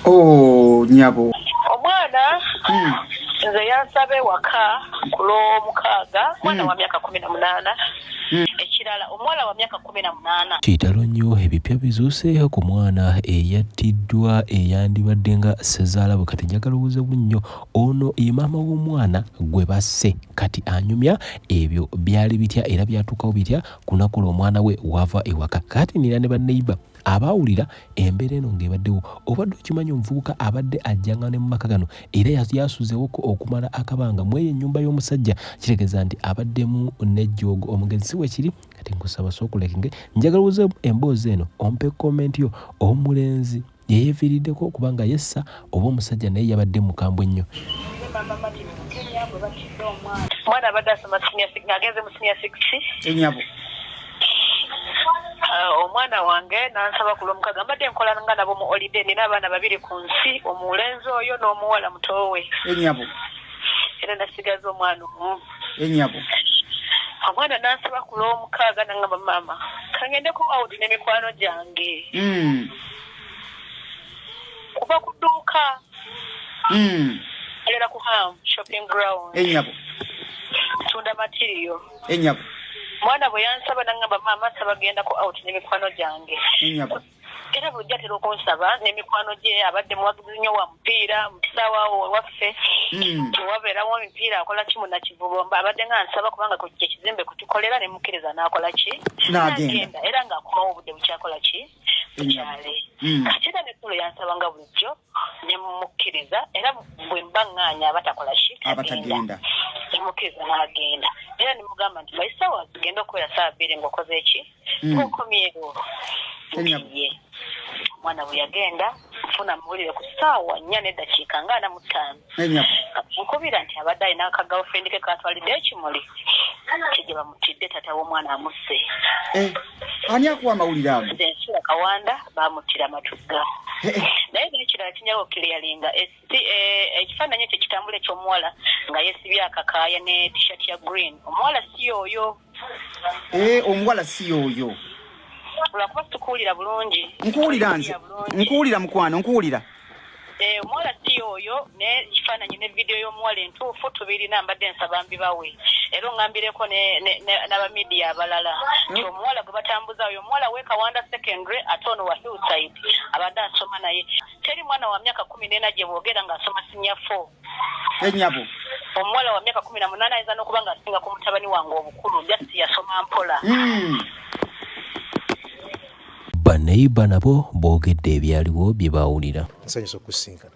Oh, nyabo. Omwana nze yansabe waka kul'omukaaga mwana wa myaka 18 ekirala omuwala wa myaka 18 kitalo nnyo ebipya bizuuseeyo ku mwana eyattiddwa eyandibadde nga Ssezaala kati njagala obuuzebu nnyo ono ye maama w'omwana gwe basse kati anyumya ebyo byali bitya era byatuukawo bitya kunakula omwana we wava ewaka kati nira ne banneiba abaawulira embeera eno ng'ebaddewo obadde okimanyi omuvubuka abadde ajjanga ne mu maka gano era yasuzeewo okumala akabanga mu eyo ennyumba y'omusajja kitegeeza nti abaddemu n'ejjoogo omugenzi si wekiri kati nkusaba sookulekenge njagala uze emboozi eno ompe komenti yo omulenzi yeyeefiiriddeko kubanga yessa oba omusajja naye yabadde mukambwe nnyo mwana abadde asoma agenze mu senior 6 enyabo omwana wange nansaba kul'omukaaga mbadde nkolanga nabo mu holiday nina abaana 2 ku nsi omulenzi oyo n'omuwala mutowe enyabo era nasigaza omwana omu enyabo omwana nansaba kul'omukaaga nangamba maama kangendeko out n'emikwano gyange kuba ku dduuka alera ku ham shopping ground enyabo tunda material enyabo mwana bwe yansaba nangamba maama saba gendako out n'emikwano gyange enyabo era bulijjo atera okunsaba n'emikwano gye abadde muwagizi nnyo wa mupiira mu kisaawa waffe tewabeerawo emipiira akola ki munakivubo abadde nga nsaba kubanga kye kizimbe kutukolera ne mukkiriza n'akola ki n'agenda era ng'akomawo obudde bukyakola ki bukyale kati era n'ekkulo yansaba nga bulijjo ne mukkiriza era bwe mba ŋŋaanya abatakola ki abatagenda nemukkiriza n'agenda era nemugamba nti bayisawa tugenda okubeera saa 2 ng'okoze eki ng'okomyewo ye omwana bwe yagenda nfuna muwulire ku ssaawa 4:45 nkubira nti abadde alina akagirlfriend ke katwalidde ekimuli kye bamutidde tata w'omwana amusse ani akuwa amawulire ago ensula kawanda bamuttira amatugga naye n'ekirala kinyawo kiriyalinga ekifaananyi ekyo kitambula eky'omuwala nga yeesibye akakaaya ne t-shirt ya green omuwala si y'oyo omuwala si y'oyo lwakuba situkuwulira bulungi nkuwulira nze nkuwulira mukwano nkuwulira omuwala si y'oyo n'ekifaananyi ne vidiyo y'omuwala entuufu tubirina mbadde nsaba mbibawe era oŋŋambireko n'abamidiya abalala nti omuwala gwe batambuza oyo omuwala w'ekawanda secondary ate ono wa hillside abadde asoma naye teri mwana wa myaka 14 gye boogera ng'asoma senior 4 enyabo omuwala wa myaka 18 ayinza n'okuba ng'asinga ku mutabani wange obukulu jasi yasoma mpola baneiba nabo boogedde ebyaliwo bye baawulira nsanyusa okusinkana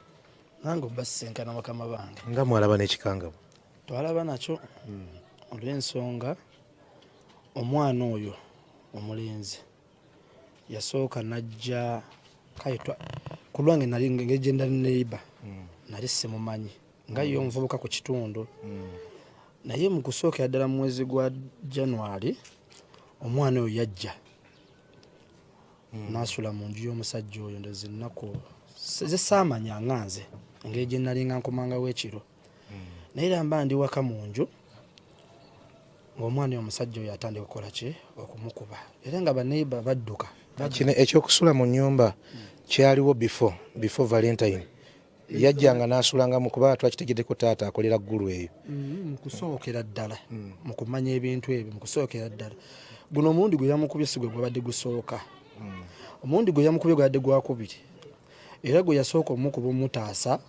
nange obasinkana bakama bange nga mwalaba n'ekikangabo twalaba nakyo olw'ensonga omwana oyo omulenzi yasooka najja ku lwange nali ngegenda neiba nali simumanyi nga ye omuvubuka ku kitundu naye mu kusookera ddala mu mwezi gwa January omwana oyo yajja nasula mu nju y'omusajja oyo ndozi ennaku zesaamanya nganze engeri gye nalinga nkomangawo ekiro naye era mba ndi waka mu nju ng'omwana oyo omusajja oyo atandika okukola ki okumukuba era nga baneiba badduka kino ekyokusula mu nnyumba kyaliwo before Valentine yajjanga n'asulanga mu kuba twakitegeddeko taata akolera ggulu eyo mu kusookera ddala mu kumanya ebintu ebyo mu kusookera ddala guno omulundi gwe yamukubye si gwe gwabadde gusooka omulundi gwe yamukubye gwadde gwakubiri era gwe yasooka omukuba omutaasa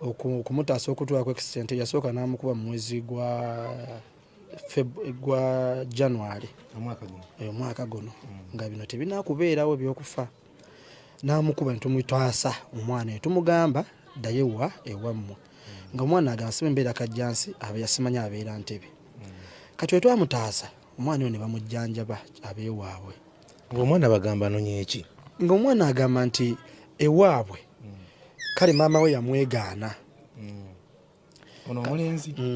okumutaasa okutwalako ekisente yasooka n'amukuba mu mwezi gwa January omwaka guno nga bino tebinaakubeerawo ebyokufa n'amukuba ne tumutaasa omwana ne tumugamba ddayo ewammwe nga omwana agasima embeera kajjansi aba yasimanya abeera Ntebe kati we twamutaasa omwana oyo ne bamujjanjaba abeewaabwe ng'omwana bagamba anonye eki ng'omwana agamba nti ewaabwe kale maama we yamwegaana ono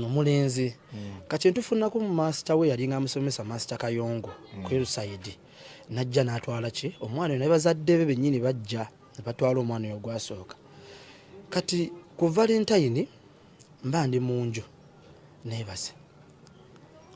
omulenzi kati ntufunako mu master we yali nga amusomesa Master Kayongo ku Hillside najja n'atwala ki omwana ne bazadde be bennyini bajja ne batwala omwana oyo gwasooka kati ku Valentine mba ndi mu nju neebase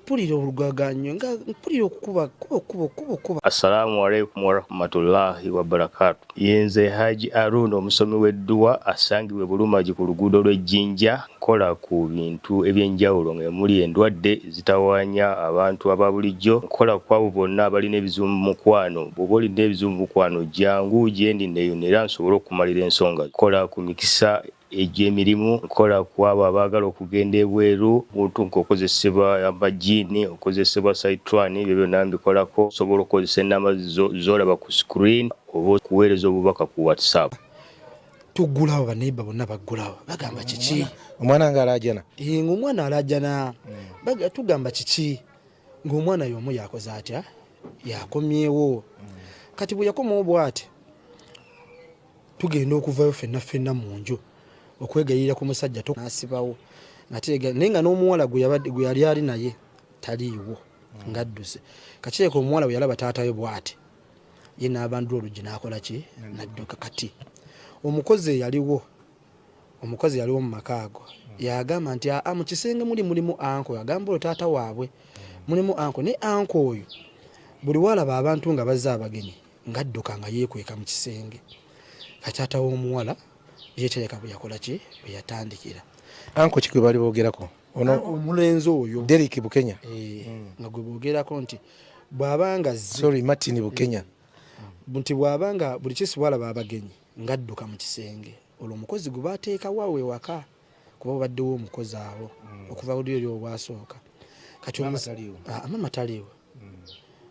mpulira olugaganyo nga mpulira okukuba. Assalamu alaikum warahmatullahi wabarakatu. Yenze Haji Arun omusomi w'edduwa asangibwe Bulumagi ku luguudo lw'Ejjinja nkola ku bintu ebyenjawulo ng'emuli endwadde zitawaanya abantu aba bulijjo. Nkola ku abo bonna abalina ebizibu mu mukwano. Bw'oba olina ebizibu mu mukwano jangu gyendi neeyonera nsobole okumalira ensonga. Nkola ku mikisa egy'emirimu, nkola ku abo abaagala okugenda ebweru, muntu nk'okozesebwa amajiini, okozesebwa saitwani, ebyo byonna mbikolako. Osobola okukozesa ennamba z'olaba ku screen oba okuweereza obubaka ku WhatsApp. Tuggulawo baneiba bonna baggulawo bagamba kiki omwana nga alajana ng'omwana alajana tugamba kiki ng'omwana y'omu yakoze atya yakomyewo kati bwe yakomawo bw'ati tugenda okuvayo ffenna mu nju okwegayirira ku musajja nasibawo naye nga n'omuwala gwe yali ali naye taliiwo ngadduse kakireeka omuwala bwe yalaba taatayo bw'ati ye n'abandula oluggi n'akola ki n'adduka kati omukozi yaliwo mu maka ago yagamba nti mu kisenge mulimu anko yagamba olwo taata waabwe mulimu anko ne anko oyo buli walaba abantu nga bazza abagenyi ng'adduka nga yeekweka mu kisenge kati taata w'omuwala yeetereka bwe yakola ki bwe yatandikira anko kikwe bali boogerako omulenzi oyo Derek Bukenya nga gwe boogerako nti bw'abanga Martin Bukenya nti bw'abanga buli kisi bwalaba abagenyi ng'adduka mu kisenge olwo omukozi gwe baateekawo awo ewaka kuba obaddewo omukozi awo okuva oluyo lyo obwasooka kati amama taliiwo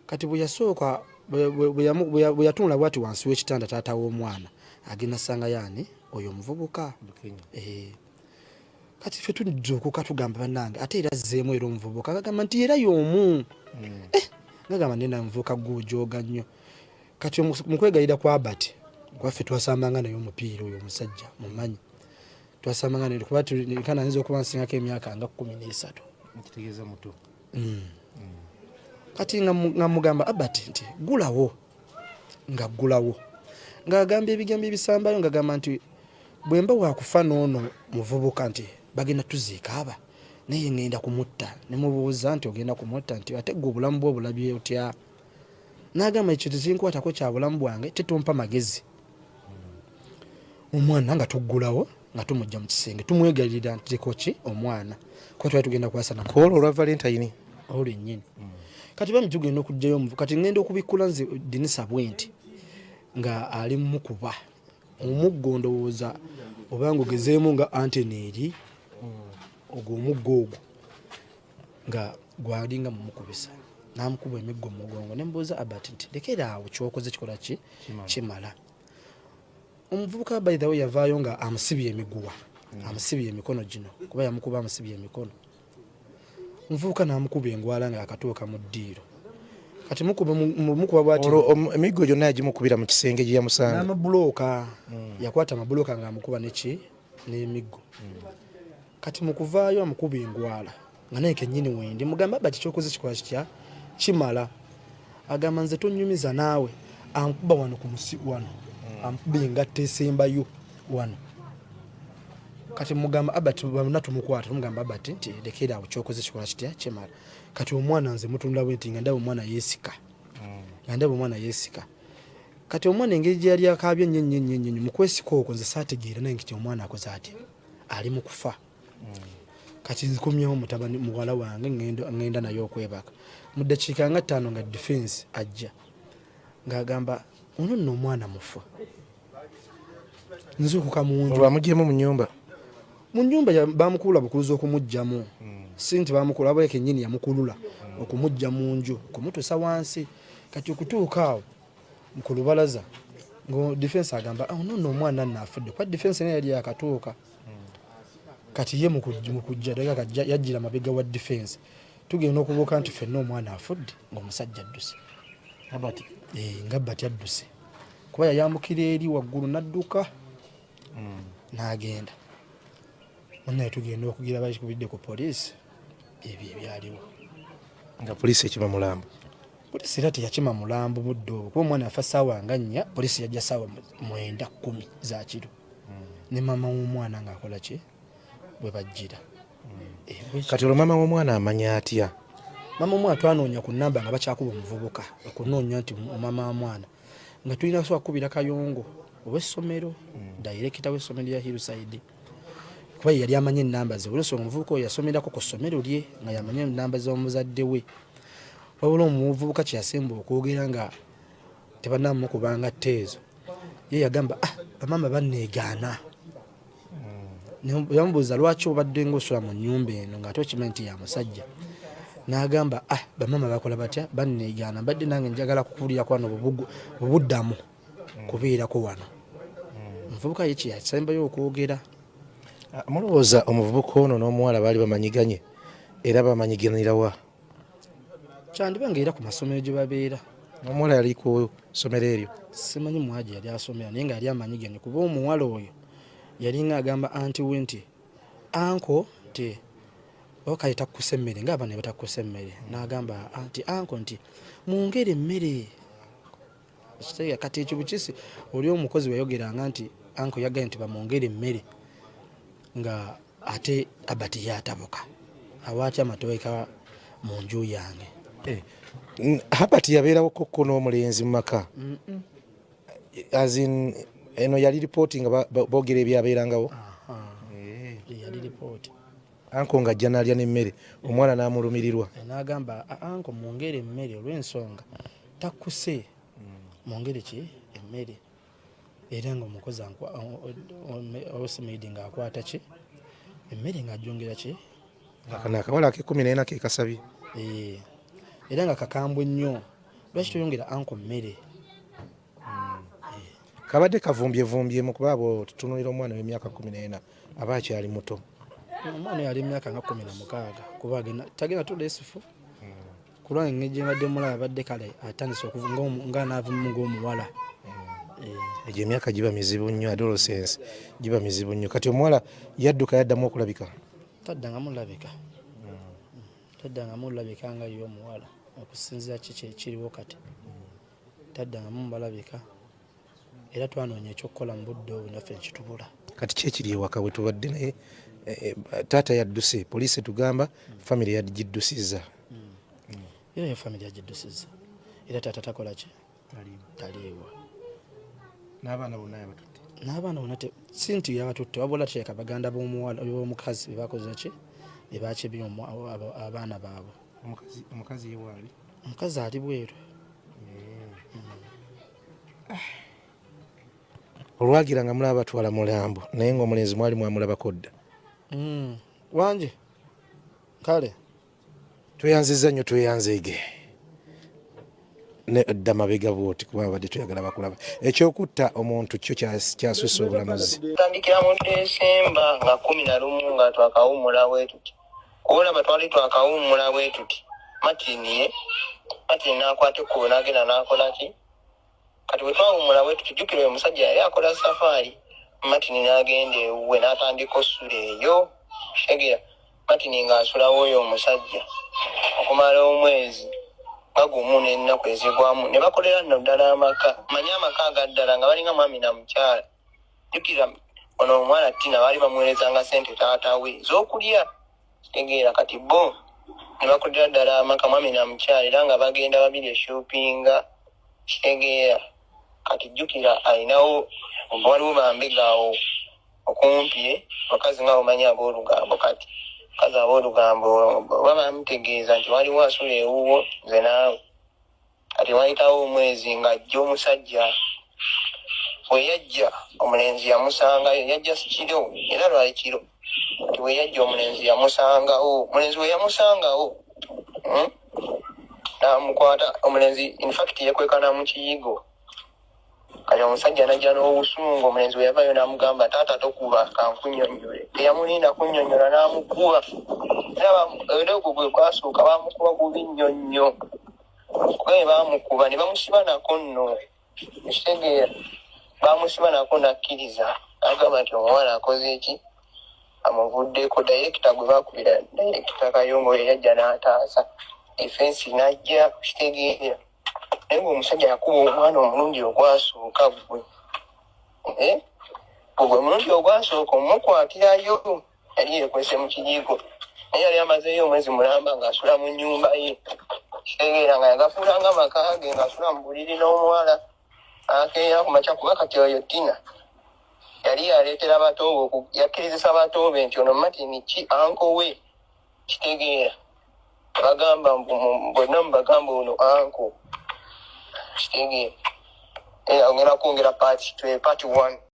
kati bwe yasooka bwe yatunula bwati wansi w'ekitanda taata w'omwana agenda sanga yaani oyo omuvubuka kati ffe tudduka tugamba bannange ate era azzeemu era omuvubuka agamba nti era y'omu ngagamba nena muvubuka gw'ojooga nnyo kati mukwegayira kwa Albert kwaffe twasambanga naye omupiira oyo omusajja mumanyi twasambanga naye kuba kana nziza okuba nsingako emyaka nga 13 mukitegeeza muto kati nga mugamba Albert nti gulawo ng'agamba ebigambo ebisambayo ng'agamba nti bwe mba waakufa n'ono muvubuka nti bagenda tuziika aba naye ngenda kumutta ne mubuuza nti ogenda kumutta nti ate gwe obulamu bwe obulabye otya n'agamba ekyo tekinkwatako kya bulamu bwange tetumpa magezi omwana nga tuggulawo nga tumujja mu kisenge tumwegalirira nti tekoki omwana kuba twali tugenda kwasana koolo olwa Valentine olwo ennyini kati bami tugenda okugjayo kati ngenda okubikkula nze Dinisa bwenti nga ali mukuba omuggo ndowooza obanga ogezeemu nga antene eri ogwo omuggo ogwo nga gwalinga mumukubisa n'amukuba emiggo mu mugongo ne mbuuza Albert nti lekera awo kyokoze kikola ki kimala omuvubuka by the way yavaayo nga amusibye emiguwa amusibye emikono gino kuba yamukuba amusibye emikono omuvubuka n'amukuba engwala nga akatuuka mu ddiiro kati mukuba bwati emiggo gyonna yagimukubira mu kisenge gye yamusanga n'amabulooka yakwata amabulooka ng'amukuba n'emiggo kati mukuvaayo amukuba engwala nga naye kennyini wendi mugamba bati kyokoze kikola kitya kimala agamba nze tonyumiza naawe ankuba wano ku musi wano amukuba engatta esembayo wano kati mugamba Albert bamuna tumukwata tumugamba Albert nti lekera awo kyokoze kikola kitya kimala kati omwana nze mutunda bwenti nga ndaba omwana yeesika kati omwana engeri gye yali akaabye nnyo mu kwesika okwo nze saategeera naye nti omwana akoze atya ali mu kufa kati nzikomyewo mutabani muwala wange ngenda naye okwebaka mu ddakiika nga 5 nga defense ajja ng'agamba ono nno omwana mufu nzuukuka mu nju bamugyemu mu nyumba bamukulula bukuluza okumuggyamu si nti bamukula abwe kennyini yamukulula okumuggya mu nju kumutuusa wansi kati okutuuka awo ku lubalaza ngo defense agamba ono nno omwana nnaafudde kuba defense naye yali yakatuuka kati ye mukujja daga yajjira mabega wa defense tugenda okubuuka nti ffenna omwana afudde ng'omusajja adduse nga Albert adduse kuba yayambukira eri waggulu n'adduka n'agenda naye tugenda okugira bakikubidde ku poliisi ebyo ebyaliwo nga poliisi ekima mulambo poliisi era teyakima mulambo muddo obwo kuba omwana yafa ssaawa nga 4 poliisi yajja ssaawa 9-10 za kiro ne maama w'omwana ng'akola ki bwe bajjira kati olwo maama w'omwana amanya atya mama omwana twanoonya ku namba nga bakyakuba omuvubuka okunoonya nti mama mwana nga tulina so akubira Kayongo ow'essomero director w'essomero ya Hillside kuba yali amanye ennamba ze olwensonga omuvubuka oyo yasomerako ku ssomero lye nga yamanye ennamba z'omuzadde we wabula omuvubuka kyasemba okwogera nga tebanamu kubanga teezo ye yagamba bamama banneegaana yamubuuza lwaki obadde ng'osula mu nnyumba eno ng'ate okimanyi nti ya musajja n'agamba bamama bakola batya banneegaana mbadde nange njagala kukuwulirako wano bubuddamu kubeerako wano omuvubuka ye kyasembayo okwogera. Mulowooza omuvubuka ono n'omuwala baali bamanyiganye era bamanyiganira wa? Kyandiba nga era ku masomero gye babeera. Omuwala yali ku ssomero eryo? Simanyi mwaji yali asomera naye nga yali amanyiganye kuba omuwala oyo yali nga agamba anti we nti anko nti okaye takkuse emmere ng'abaana ne batakkuse emmere n'agamba anti anko nti mwongere emmere. Ekitegeeza kati ekyo bukisi oli omukozi weyogeranga nti anko yagaye nti bamwongere emmere nga ate abati yatabuka awaati amatooka mu nju yange. Habati yabeerawo kokko n'omulenzi mu maka eno yali ripooti nga boogera ebyabeerangawo. Yali ripooti anko nga ajja n'alya n'emmere omwana n'amulumirirwa n'agamba anko mwongere emmere olw'ensonga takkuse mwongere ki emmere era nga omukozi osimidi ng'akwata ki emmere ng'ajjongera ki akana akawala ake 14 ke kasabye era nga kakambwe nnyo lwaki toyongera anko mmere kabadde kavumbyevumbye mu kuba abo tutunulira omwana w'emyaka 14 aba akyali muto. Omwana yali emyaka nga 16 kuba tagenda tudesifu kulwanga engeri mbadde mulaba abadde kale atandise okuva ng'anaavumu ng'omuwala. Egyo emyaka giba mizibu nnyo adolescence giba mizibu nnyo. Kati omuwala yadduka yaddamu okulabika? Taddangamu mulabika nga yo omuwala okusinziira kiki ekiriwo kati taddangamu balabika era twanoonya ekyokukola mu budde obwo naffe nekitubula. Kati kyekiri ewaka we tubadde naye taata yadduse poliisi tugamba famire yagiddusizza. Era yo famire yagiddusizza era taata takola ki taliiwa. N'abaana bonna yabatutte? N'abaana bonna si nti yabatutte wabula teeka baganda b'omukazi bebakoze ki bebakibye abaana baabwe. Omukazi ye waali? Omukazi ali bweru. Olwagira nga mulaba batwala mulambo naye ng'omulenzi mwali mwamulabako dda? Wanje kale tweyanzizza nnyo tweyanzeege nedda mabega bwoti kuba abadde tuyagala bakulaba. Ekyokutta omuntu kyo kyasusa obulamuzi. Tutandikira mu Desemba nga 11 nga twakawummula bwetuti olaba twali twakawummula bwetuti Matini n'akwata ekkubo n'agenda n'akola ki kati bwe twawummula bwetuti jjukira omusajja yali akola safaari Matini n'agenda ewuwe n'atandika ossula eyo egera Matini ng'asulawo oyo omusajja okumala omwezi bagumu n'ennaku ezigwamu ne bakolera nno ddala amaka manye amaka agaddala nga balinga mwami na mukyala jjukira ono omwana Tina baali bamuweerezanga ssente taata we z'okulya kitegeera kati bo ne bakolera ddala amaka mwami na mukyala era nga bagenda babiri eshoppinga kitegeera kati jjukira alinawo waliwo bambegaawo okumpi bakazi nga omanyi ab'olugambo kati kazi ab'olugambo oba bamutegeeza nti waliwo asula ewuwo nze naawe kati wayitawo omwezi ng'ajja omusajja bwe yajja omulenzi yamusangayo yajja sikiro era lwali kiro kati bwe yajja omulenzi yamusangawo omulenzi we yamusangawo n'amukwata omulenzi infact yekwekana mu kiyigo kati omusajja najja n'obusungu omulenzi we yavayo n'amugamba taata tokuba kankunnyonnyole teyamulinda kunnyonnyola n'amukuba era ogwo gwe kwasooka bamukuba bubi nnyo nnyo kuba baamukuba ne bamusiba nako nno ekitegeera bamusiba nako nakkiriza agamba nti omuwala akoze eki amuvuddeko dayirekita gwe baakubira dayirekita Kayongo yajja n'ataasa efensi najja kitegeera naye omusajja yakuba omwana omulundi ogwasooka gwe ogwe omulundi ogwasooka omukwatirayo yali yekwese mu kijiiko yali amazeeyo omwezi mulamba ng'asula mu nnyumba ye. Kitegeera nga yagafuulanga amaka ge ng'asula mu buliri n'omuwala akeera ku makya kuba kati oyo Tina yali yaleetera abatoobe yakkirizisa abatoobe nti ono Martin ki anko we. Kitegeera bagamba bonna mubagamba ono anko. Kitegeera ogenda kwongera part 1.